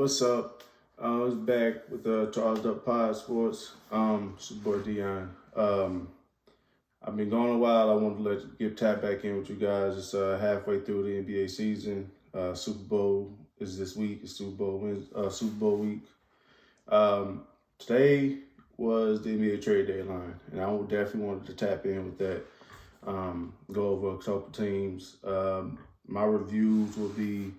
What's up? I was back with the Charles Up Pod Sports. It's your boy Dion. I've been gone a while. I wanted to get tap back in with you guys. It's halfway through the NBA season. Super Bowl is this week. It's Super Bowl week. Today was the NBA trade deadline, and I definitely wanted to tap in with that. Go over a couple teams. My reviews will be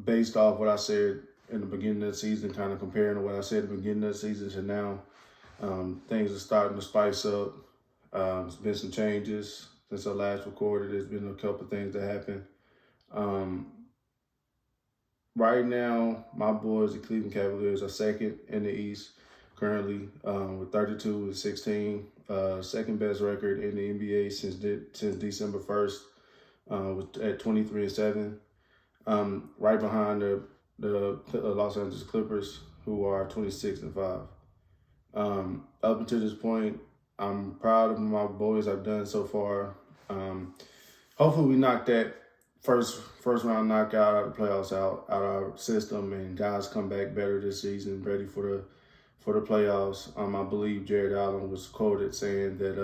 based off what I said in the beginning of the season, kind of comparing to what I said at the beginning of the season to now. Things are starting to spice up. There's been some changes since I last recorded. There's been a couple things that happened. Right now, my boys, the Cleveland Cavaliers, are second in the East currently with 32-16. Second best record in the NBA since December 1st at 23-7. Right behind the Los Angeles Clippers, who are 26-5. Up until this point, I'm proud of my boys I've done so far. Hopefully we knock that first round knockout out of the playoffs out our system, and guys come back better this season, ready for the playoffs. I believe Jared Allen was quoted saying that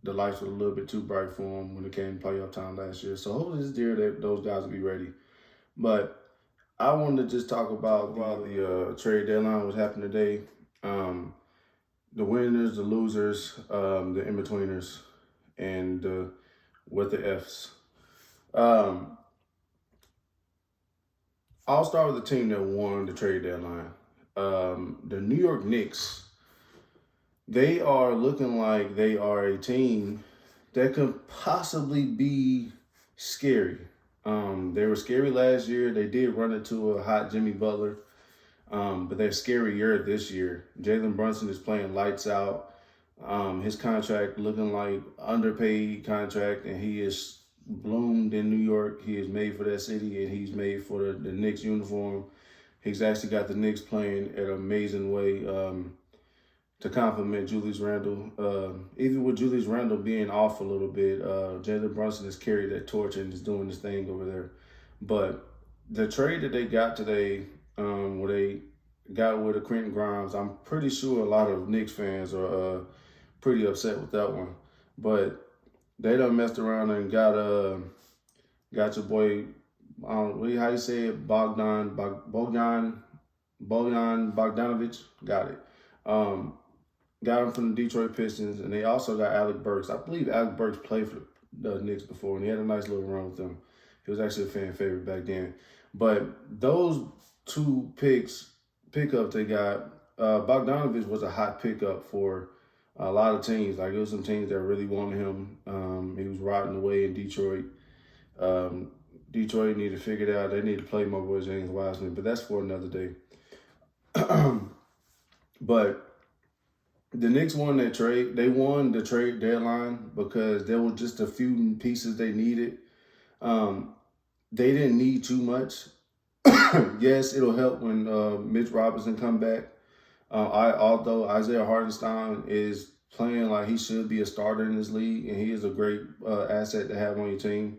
the lights were a little bit too bright for him when it came to playoff time last year. So hopefully this year that those guys will be ready. But I wanted to just talk about the trade deadline, what happened today. The winners, the losers, the in-betweeners, and what the Fs. I'll start with the team that won the trade deadline. The New York Knicks. They are looking like they are a team that could possibly be scary. They were scary last year. They did run into a hot Jimmy Butler, but they're scarier this year. Jalen Brunson is playing lights out. His contract looking like underpaid contract, and he is bloomed in New York. He is made for that city, and he's made for the Knicks uniform. He's actually got the Knicks playing in an amazing way to complement Julius Randle. Even with Julius Randle being off a little bit, Jalen Brunson has carried that torch and is doing his thing over there. But the trade that they got today, where they got rid of Quentin Grimes, I'm pretty sure a lot of Knicks fans are pretty upset with that one. But they done messed around and got your boy, how you say it, Bogdan Bogdanovic. Got it. Got him from the Detroit Pistons, and they also got Alec Burks. I believe Alec Burks played for the Knicks before, and he had a nice little run with them. He was actually a fan favorite back then. But those two pickups they got, Bogdanovic was a hot pickup for a lot of teams. Like, it was some teams that really wanted him. He was rotting away in Detroit. Detroit need to figure it out. They need to play more boy James Wiseman, but that's for another day. But the Knicks won that trade. They won the trade deadline because there were just a few pieces they needed. They didn't need too much. Yes, it'll help when Mitch Robinson come back. Although Isaiah Hartenstein is playing like he should be a starter in this league, and he is a great asset to have on your team.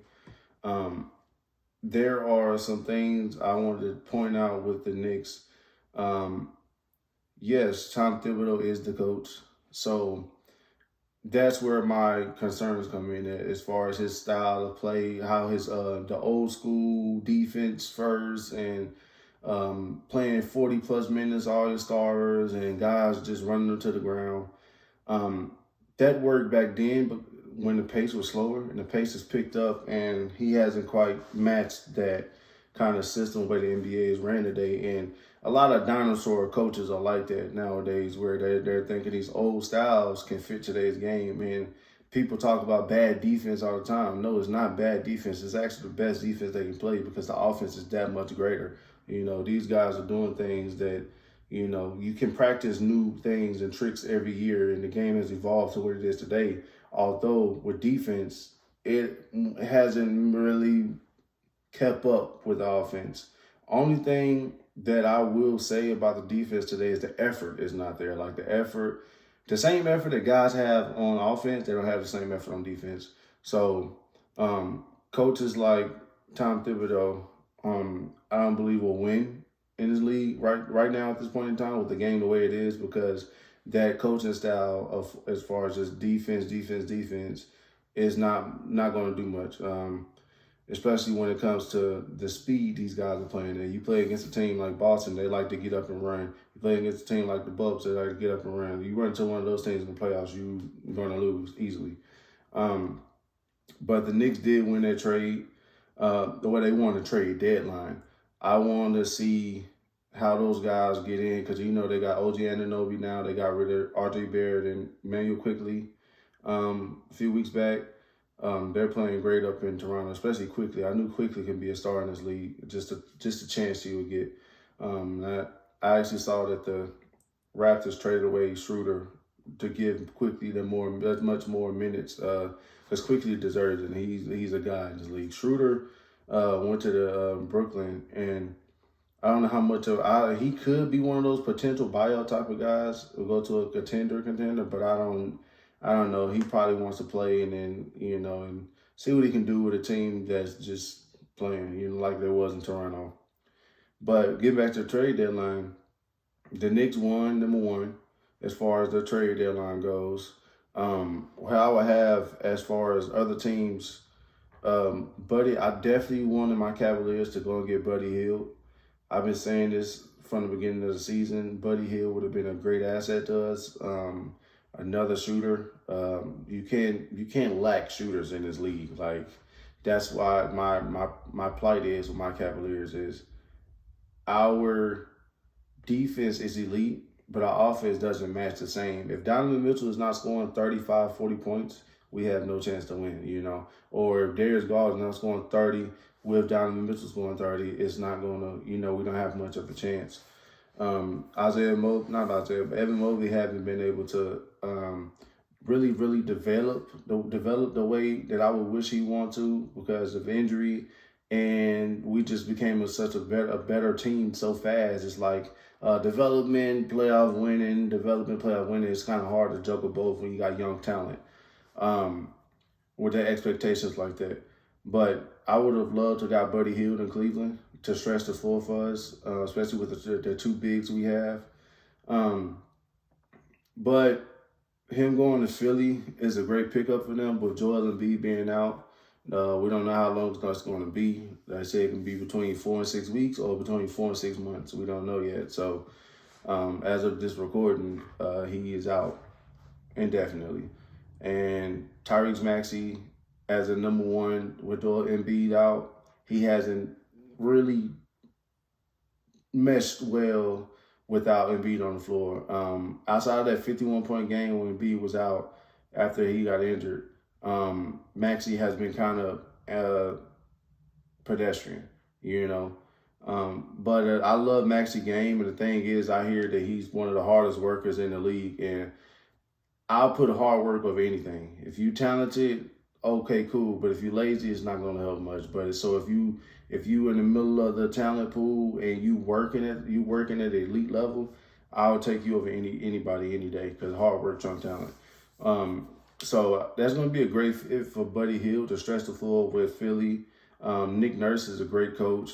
There are some things I wanted to point out with the Knicks. Yes, Tom Thibodeau is the coach. So that's where my concerns come in at, as far as his style of play, how his the old school defense first, and playing 40+ minutes, all his starters and guys just running them to the ground. That worked back then, but when the pace was slower, and the pace has picked up, and he hasn't quite matched that kind of system where the NBA is ran today. And a lot of dinosaur coaches are like that nowadays, where they're thinking these old styles can fit today's game. And people talk about bad defense all the time. No, it's not bad defense. It's actually the best defense they can play because the offense is that much greater. You know, these guys are doing things that, you know, you can practice new things and tricks every year, and the game has evolved to what it is today. Although with defense, it hasn't really kept up with the offense. Only thing that I will say about the defense today is the effort is not there. Like, the same effort that guys have on offense, they don't have the same effort on defense. So coaches like Tom Thibodeau, I don't believe will win in this league right now at this point in time with the game the way it is, because that coaching style of as far as just defense is not going to do much. Especially when it comes to the speed these guys are playing at. You play against a team like Boston, they like to get up and run. You play against a team like the Bucks, they like to get up and run. You run into one of those teams in the playoffs, you're going to lose easily. But the Knicks did win that trade, the way they won the trade deadline. I want to see how those guys get in, because they got OG Anunoby now. They got rid of RJ Barrett and Emmanuel Quickly a few weeks back. They're playing great up in Toronto, especially Quickly. I knew Quickly can be a star in this league. Just a chance he would get. I actually saw that the Raptors traded away Schroeder to give Quickly much more minutes, because Quickly deserves it. And he's a guy in this league. Schroeder went to the Brooklyn, and I don't know how much he could be one of those potential buyout type of guys who go to a contender, but I don't know. He probably wants to play and then, and see what he can do with a team that's just playing, like there was in Toronto. But getting back to the trade deadline, the Knicks won, number one, as far as the trade deadline goes. How I have as far as other teams, Buddy, I definitely wanted my Cavaliers to go and get Buddy Hield. I've been saying this from the beginning of the season. Buddy Hield would have been a great asset to us. Another shooter. You can't lack shooters in this league. Like, that's why my plight is with my Cavaliers is our defense is elite, but our offense doesn't match the same. If Donovan Mitchell is not scoring 35, 40 points, we have no chance to win, Or if Darius Garland is not scoring 30 with Donovan Mitchell scoring 30, it's not going to, we don't have much of a chance. Evan Mobley hasn't been able to really develop the way that I would wish he want to because of injury, and we just became such a better team so fast. It's like development, playoff winning. It's kind of hard to juggle both when you got young talent with the expectations like that. But I would have loved to got Buddy Hield in Cleveland to stretch the floor for us, especially with the two bigs we have. But him going to Philly is a great pickup for them. With Joel Embiid being out, we don't know how long it's going to be. Like I say, it can be between 4 and 6 weeks or between 4 and 6 months. We don't know yet. So as of this recording, he is out indefinitely. And Tyrese Maxey, as a number one with Joel Embiid out, he hasn't really meshed well without Embiid on the floor. Outside of that 51-point game when Embiid was out after he got injured, Maxey has been kind of pedestrian, But I love Maxey's game, and the thing is, I hear that he's one of the hardest workers in the league, and I'll put hard work over anything. If you're talented, okay, cool. But if you're lazy, it's not going to help much. But so if you in the middle of the talent pool and you working at the elite level, I'll take you over anybody any day because hard work trumps talent. So that's going to be a great fit for Buddy Hield to stretch the floor with Philly. Nick Nurse is a great coach.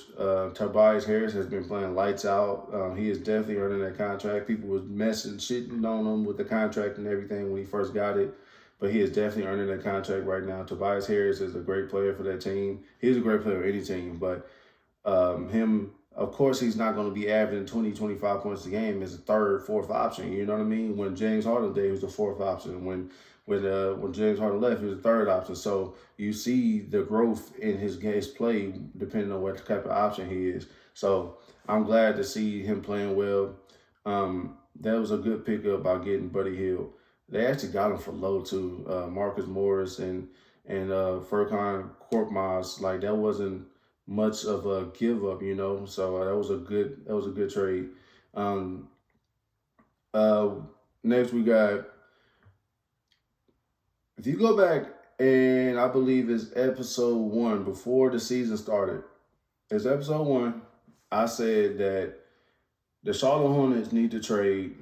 Tobias Harris has been playing lights out. He is definitely earning that contract. People was shitting on him with the contract and everything when he first got it. But he is definitely earning that contract right now. Tobias Harris is a great player for that team. He's a great player for any team. But him, of course, he's not going to be averaging 20, 25 points a game as a third, fourth option. You know what I mean? When James Harden did, he was the fourth option. When James Harden left, he was the third option. So you see the growth in his play depending on what type of option he is. So I'm glad to see him playing well. That was a good pickup by getting Buddy Hield. They actually got him for low too. Marcus Morris and Furkan Korkmaz, like that wasn't much of a give up, So that was a good trade. Next we got, if you go back, and I believe it's episode 1 before the season started. It's episode 1. I said that the Charlotte Hornets need to trade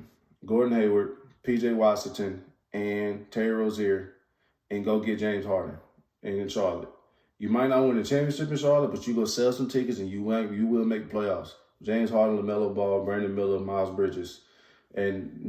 Gordon Hayward, P.J. Washington, and Terry Rozier and go get James Harden in Charlotte. You might not win the championship in Charlotte, but you go sell some tickets and you will make the playoffs. James Harden, LaMelo Ball, Brandon Miller, Miles Bridges. And,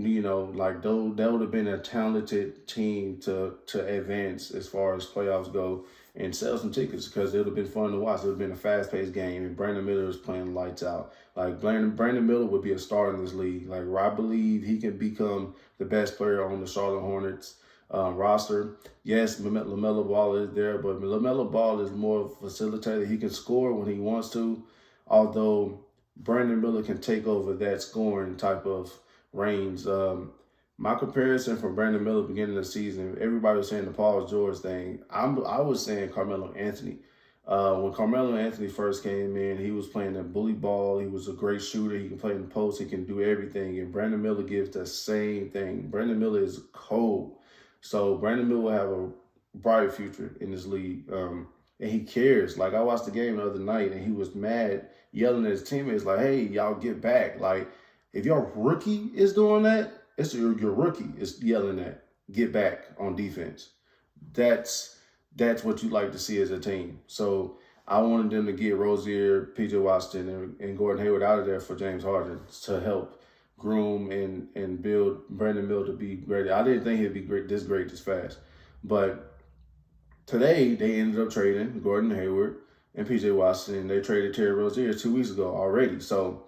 like those, that would have been a talented team to advance as far as playoffs go and sell some tickets because it would have been fun to watch. It would have been a fast paced game, and Brandon Miller was playing lights out. Like Brandon Miller would be a star in this league. Like I believe he can become the best player on the Charlotte Hornets roster. Yes, LaMelo Ball is there, but LaMelo Ball is more of a facilitator. He can score when he wants to, although Brandon Miller can take over that scoring type of reigns. My comparison from Brandon Miller beginning of the season, everybody was saying the Paul George thing. I was saying Carmelo Anthony. When Carmelo Anthony first came in, he was playing that bully ball. He was a great shooter. He can play in the post. He can do everything. And Brandon Miller gives the same thing. Brandon Miller is cold. So Brandon Miller will have a bright future in this league. And he cares. Like, I watched the game the other night, and he was mad, yelling at his teammates, like, hey, y'all get back. Like, if your rookie is doing that, it's your rookie is yelling at, get back on defense. That's what you like to see as a team. So I wanted them to get Rozier, P.J. Washington, and Gordon Hayward out of there for James Harden to help groom and build Brandon Miller to be great. I didn't think he'd be great this fast. But today, they ended up trading Gordon Hayward and P.J. Washington. They traded Terry Rozier 2 weeks ago already. So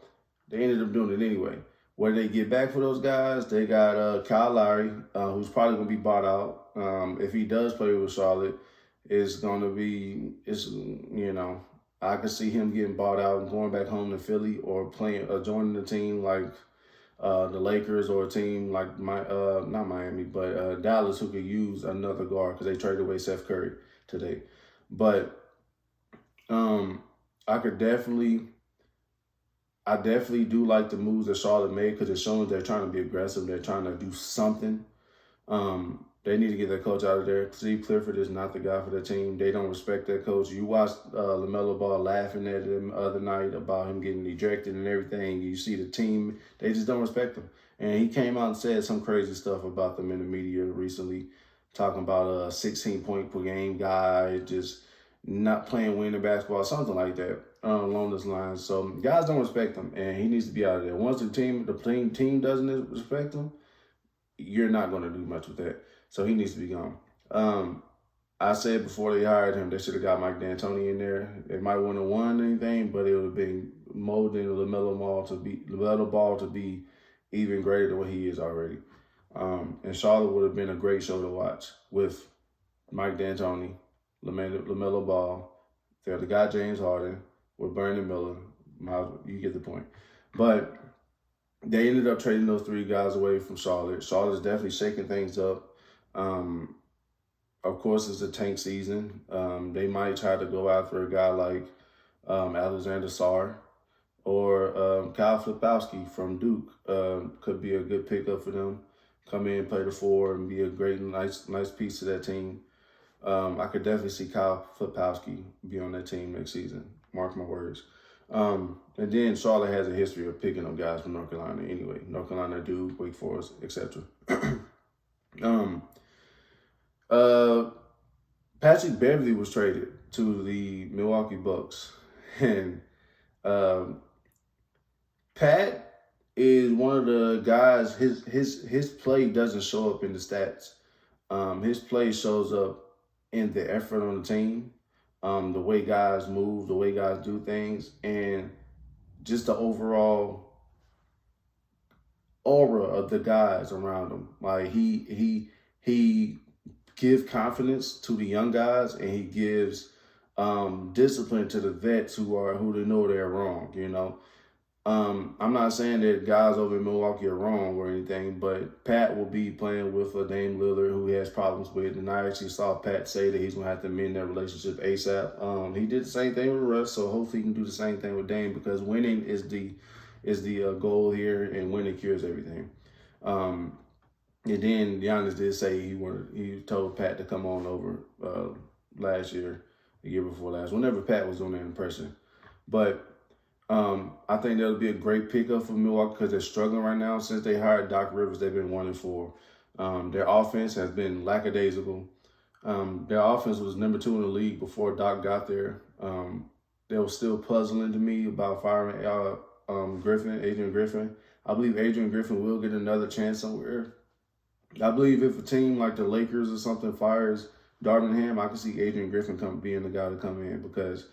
they ended up doing it anyway. What did they get back for those guys? They got Kyle Lowry, who's probably going to be bought out. If he does play with Charlotte, it's going to be, I could see him getting bought out and going back home to Philly or joining a team like the Lakers or a team like not Miami, but Dallas, who could use another guard because they traded away Seth Curry today. But I definitely do like the moves that Charlotte made because it shows they're trying to be aggressive. They're trying to do something. They need to get that coach out of there. Steve Clifford is not the guy for the team. They don't respect that coach. You watched LaMelo Ball laughing at him the other night about him getting ejected and everything. You see the team, they just don't respect him. And he came out and said some crazy stuff about them in the media recently, talking about a 16-point per game guy, just not playing winning basketball, something like that along those lines. So guys don't respect him, and he needs to be out of there. Once the team doesn't respect him, you're not going to do much with that. So he needs to be gone. I said before they hired him, they should have got Mike D'Antoni in there. They might wouldn't have won anything, but it would have been molding LaMelo Ball to be even greater than what he is already. And Charlotte would have been a great show to watch with Mike D'Antoni, LaMelo Ball. They have the guy James Harden with Brandon Miller. You get the point. But they ended up trading those 3 guys away from Charlotte. Charlotte's definitely shaking things up. Of course, it's a tank season. They might try to go after a guy like Alexander Sarr or Kyle Filipowski from Duke. Could be a good pickup for them. Come in, play the 4, and be a great, nice piece to that team. I could definitely see Kyle Filipowski be on that team next season. Mark my words. And then Charlotte has a history of picking up guys from North Carolina anyway. North Carolina, Duke, Wake Forest, etc. Patrick Beverly was traded to the Milwaukee Bucks. And Pat is one of the guys, his play doesn't show up in the stats. His play shows up in the effort on the team, the way guys move, the way guys do things, and just the overall aura of the guys around him. Like he gives confidence to the young guys, and he gives discipline to the vets who they know they're wrong. I'm not saying that guys over in Milwaukee are wrong or anything, but Pat will be playing with a Dame Lillard who he has problems with, and I actually saw Pat say that he's going to have to mend that relationship ASAP. He did the same thing with Russ, so hopefully he can do the same thing with Dame because winning is the goal here, and winning cures everything. And then Giannis did say he told Pat to come on over last year, the year before last, whenever Pat was on there in person. But I think that'll be a great pickup for Milwaukee because they're struggling right now. Since they hired Doc Rivers, they've been 1-4. Their offense has been lackadaisical. Their offense was number 2 in the league before Doc got there. They were still puzzling to me about firing Adrian Griffin. I believe Adrian Griffin will get another chance somewhere. I believe if a team like the Lakers or something fires Darvin Ham, I can see Adrian Griffin being the guy to come in because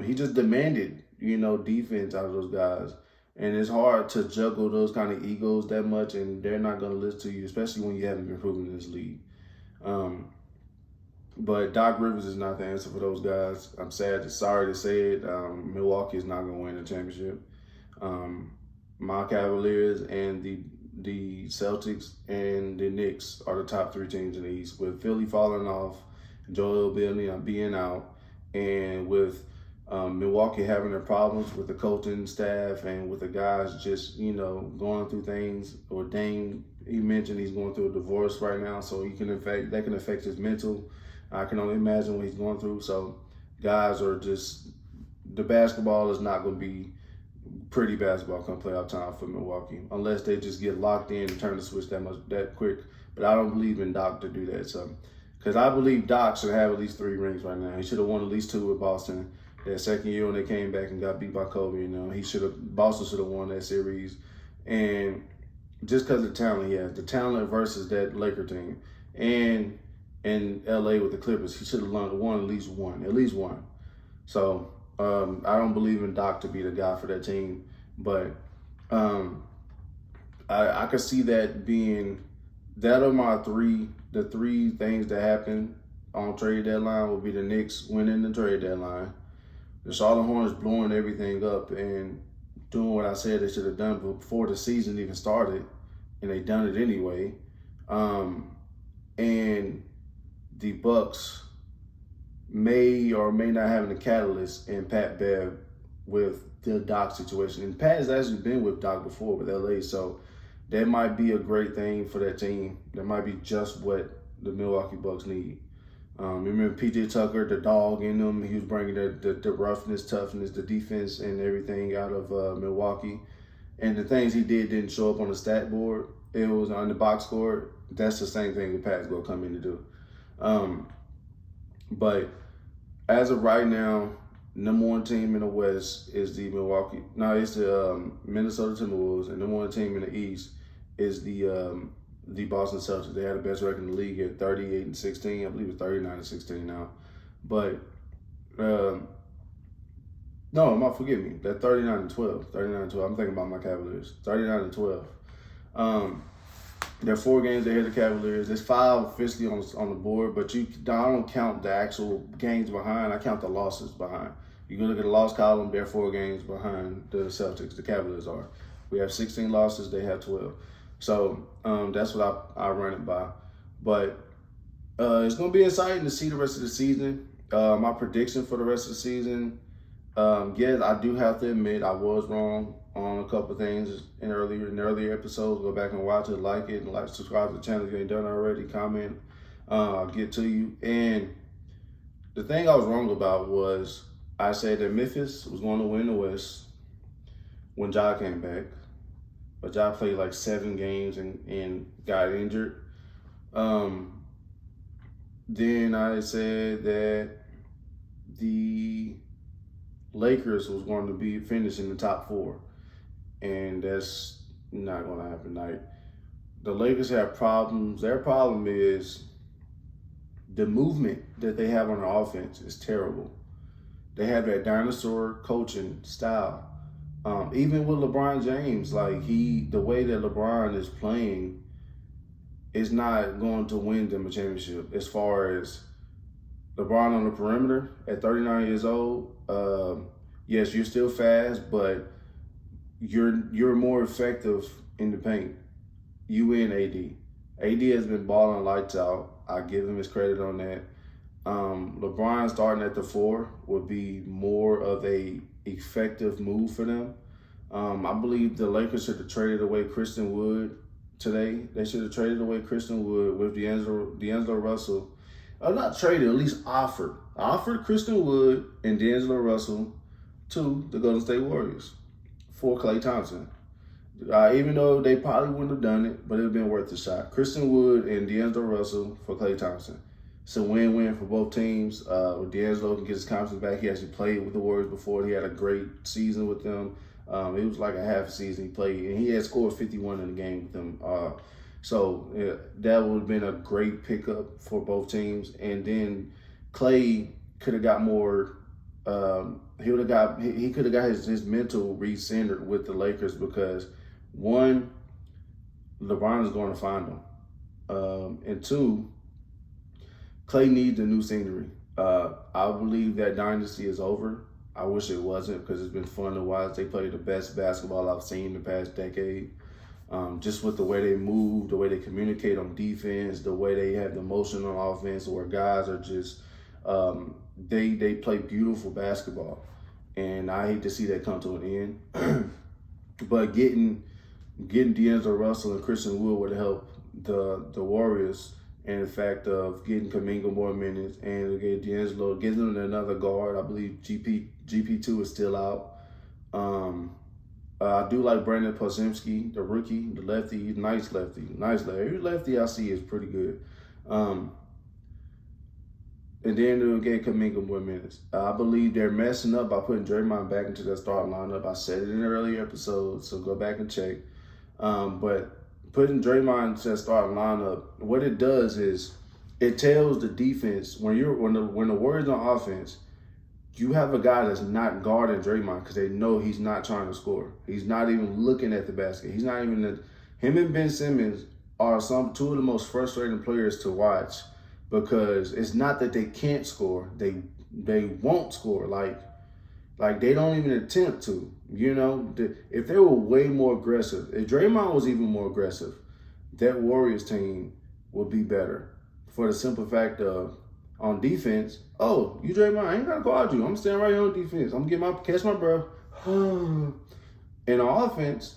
he just demanded, defense out of those guys. And it's hard to juggle those kind of egos that much, and they're not going to listen to you, especially when you haven't been proven in this league. But Doc Rivers is not the answer for those guys. I'm sorry to say it. Milwaukee is not going to win the championship. My Cavaliers and the Celtics and the Knicks are the top three teams in the East, with Philly falling off, Joel Embiid being out, and with Milwaukee having their problems with the coaching staff and with the guys just, going through things. Or Dame, he mentioned he's going through a divorce right now, so that can affect his mental. I can only imagine what he's going through. So guys are just, the basketball is not going to be pretty basketball come playoff time for Milwaukee, unless they just get locked in and turn the switch that quick. But I don't believe in Doc to do that. So, because I believe Doc should have at least 3 rings right now. He should have won at least 2 with Boston that second year when they came back and got beat by Kobe. Boston should have won that series. And just because of the talent he has, the talent versus that Laker team, and in LA with the Clippers, he should have won at least one. So I don't believe in Doc to be the guy for that team, but I could see that being, that are the three things that happen on trade deadline would be the Knicks winning the trade deadline, the Charlotte Hornets blowing everything up and doing what I said they should have done before the season even started, and they done it anyway, and the Bucks may or may not having a catalyst in Pat Bev with the Doc situation. And Pat has actually been with Doc before with LA, so that might be a great thing for that team. That might be just what the Milwaukee Bucks need. Remember PJ Tucker, the dog in them, he was bringing the roughness, toughness, the defense and everything out of Milwaukee. And the things he didn't show up on the stat board. It was on the box score. That's the same thing that Pat's going to come in to do. But as of right now, number 1 team in the West is the Minnesota Timberwolves, and number 1 team in the East is the Boston Celtics. They had the best record in the league at 38-16. I believe it's 39-16 now. But forgive me. That 39-12. 39-12. I'm thinking about my Cavaliers. 39-12. There are 4 games ahead of the Cavaliers. There's 5 officially on the board, but I don't count the actual games behind. I count the losses behind. You can look at the loss column. There are 4 games behind the Celtics. The Cavaliers are. We have 16 losses. They have 12. So that's what I run it by. But it's going to be exciting to see the rest of the season. My prediction for the rest of the season, yes, I do have to admit I was wrong on a couple of things in earlier episodes. Go back and watch it, like it, and subscribe to the channel if you ain't done already. Comment. I'll get to you. And the thing I was wrong about was I said that Memphis was going to win the West when Ja came back. But Ja played like 7 games and got injured. Then I said that the Lakers was going to be finishing the top 4. And that's not going to happen. Like, the Lakers have problems. Their problem is the movement that they have on their offense is terrible. They have that dinosaur coaching style. Even with LeBron James, the way that LeBron is playing is not going to win them a championship. As far as LeBron on the perimeter at 39 years old, yes, you're still fast, but you're more effective in the paint. You and AD. AD has been balling lights out. I give him his credit on that. LeBron starting at the 4 would be more of a effective move for them. I believe the Lakers should have traded away Christian Wood today. They should have traded away Christian Wood with D'Angelo Russell. Not traded, at least offered. Offered Christian Wood and D'Angelo Russell to the Golden State Warriors for Klay Thompson. Even though they probably wouldn't have done it, but it would have been worth a shot. Christian Wood and D'Angelo Russell for Klay Thompson. It's a win-win for both teams. D'Angelo can get his confidence back. He actually played with the Warriors before. He had a great season with them. It was like a half a season he played, and he had scored 51 in the game with them. That would have been a great pickup for both teams. And then Clay could have got more. He could have got his mental re-centered with the Lakers because one, LeBron is going to find him, and two, Clay needs a new scenery. I believe that dynasty is over. I wish it wasn't because it's been fun to watch. They play the best basketball I've seen in the past decade. Just with the way they move, the way they communicate on defense, the way they have the motion on offense, where guys are just they play beautiful basketball, and I hate to see that come to an end. But getting D'Angelo Russell and Christian Wood would help the Warriors, and the fact of getting Kuminga more minutes and get D'Angelo, getting them another guard. I believe GP2 is still out. I do like Brandon Podziemski, the rookie, the lefty. He's nice lefty. Every lefty I see is pretty good. And then they'll get Kuminga more minutes. I believe they're messing up by putting Draymond back into their starting lineup. I said it in an earlier episode, so go back and check. But putting Draymond into that starting lineup, what it does is it tells the defense when the Warriors on offense, you have a guy that's not guarding Draymond because they know he's not trying to score. He's not even looking at the basket. He's not even him and Ben Simmons are two of the most frustrating players to watch because it's not that they can't score. They won't score. Like they don't even attempt to. If they were way more aggressive, if Draymond was even more aggressive, that Warriors team would be better. For the simple fact of, on defense, oh, you Draymond, I ain't gotta guard you. I'm standing right here on defense. I'm gonna catch my breath. And on offense,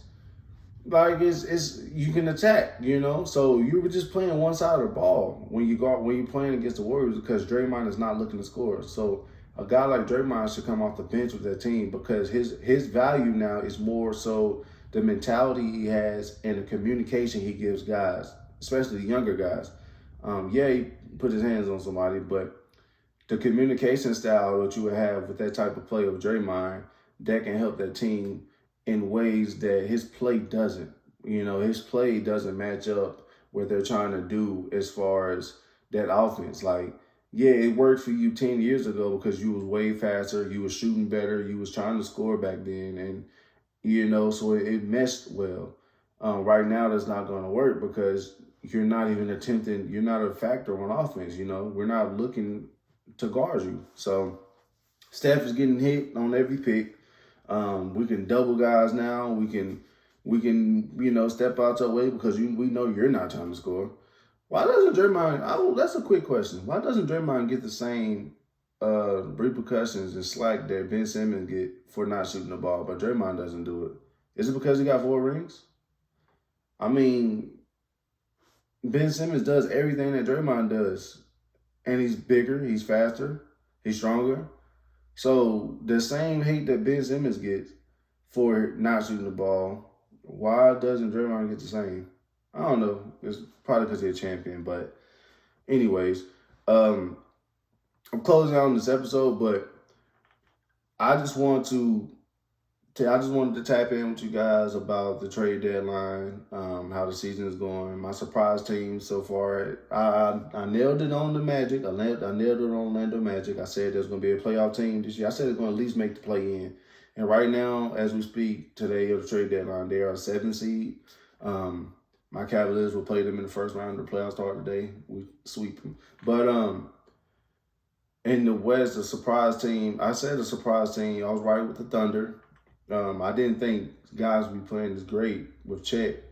like it's you can attack, So you were just playing one side of the ball when you're playing against the Warriors because Draymond is not looking to score. So a guy like Draymond should come off the bench with that team because his value now is more so the mentality he has and the communication he gives guys, especially the younger guys. He put his hands on somebody, but the communication style that you would have with that type of play of Draymond, that can help that team in ways that his play doesn't. His play doesn't match up what they're trying to do as far as that offense. It worked for you 10 years ago because you was way faster, you was shooting better, you was trying to score back then, and so it meshed well. Right now, that's not going to work because you're not even attempting. You're not a factor on offense. We're not looking to guard you. So Steph is getting hit on every pick. We can double guys now. We can step out your way because we know you're not trying to score. Why doesn't Draymond? That's a quick question. Why doesn't Draymond get the same repercussions and slack that Ben Simmons get for not shooting the ball, but Draymond doesn't do it? Is it because he got 4 rings? I mean, Ben Simmons does everything that Draymond does, and he's bigger, he's faster, he's stronger. So the same hate that Ben Simmons gets for not shooting the ball, why doesn't Draymond get the same? I don't know. It's probably because he's a champion. But anyways, I'm closing out on this episode, but I just wanted to tap in with you guys about the trade deadline, how the season is going. My surprise team so far, I nailed it on the Magic. I nailed it on Orlando Magic. I said there's going to be a playoff team this year. I said it's going to at least make the play-in. And right now, as we speak today of the trade deadline, they are a 7 seed. My Cavaliers will play them in the first round of the playoffs start today. We sweep them. But in the West, the surprise team, I said a surprise team. I was right with the Thunder. I didn't think guys would be playing as great with Chet.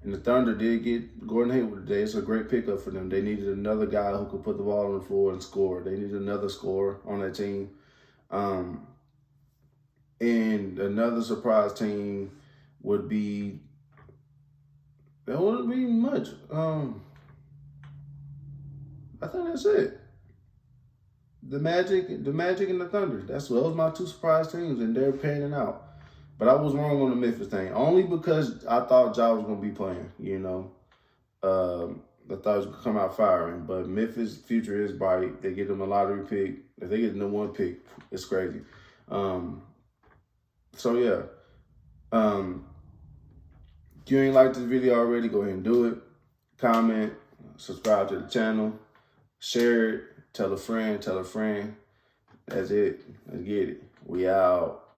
And the Thunder did get Gordon Hayward today. It's a great pickup for them. They needed another guy who could put the ball on the floor and score. They needed another scorer on that team. And another surprise team would be, there wouldn't be much. I think that's it. The Magic and the Thunder. Those are my 2 surprise teams, and they're panning out. But I was wrong on the Memphis thing, only because I thought Ja was going to be playing, I thought it was going to come out firing. But Memphis' future is bright. They get them a lottery pick. If they get the #1 pick, it's crazy. So, yeah. If you ain't liked this video already, go ahead and do it. Comment, subscribe to the channel, share it, tell a friend, tell a friend. That's it. Let's get it. We out.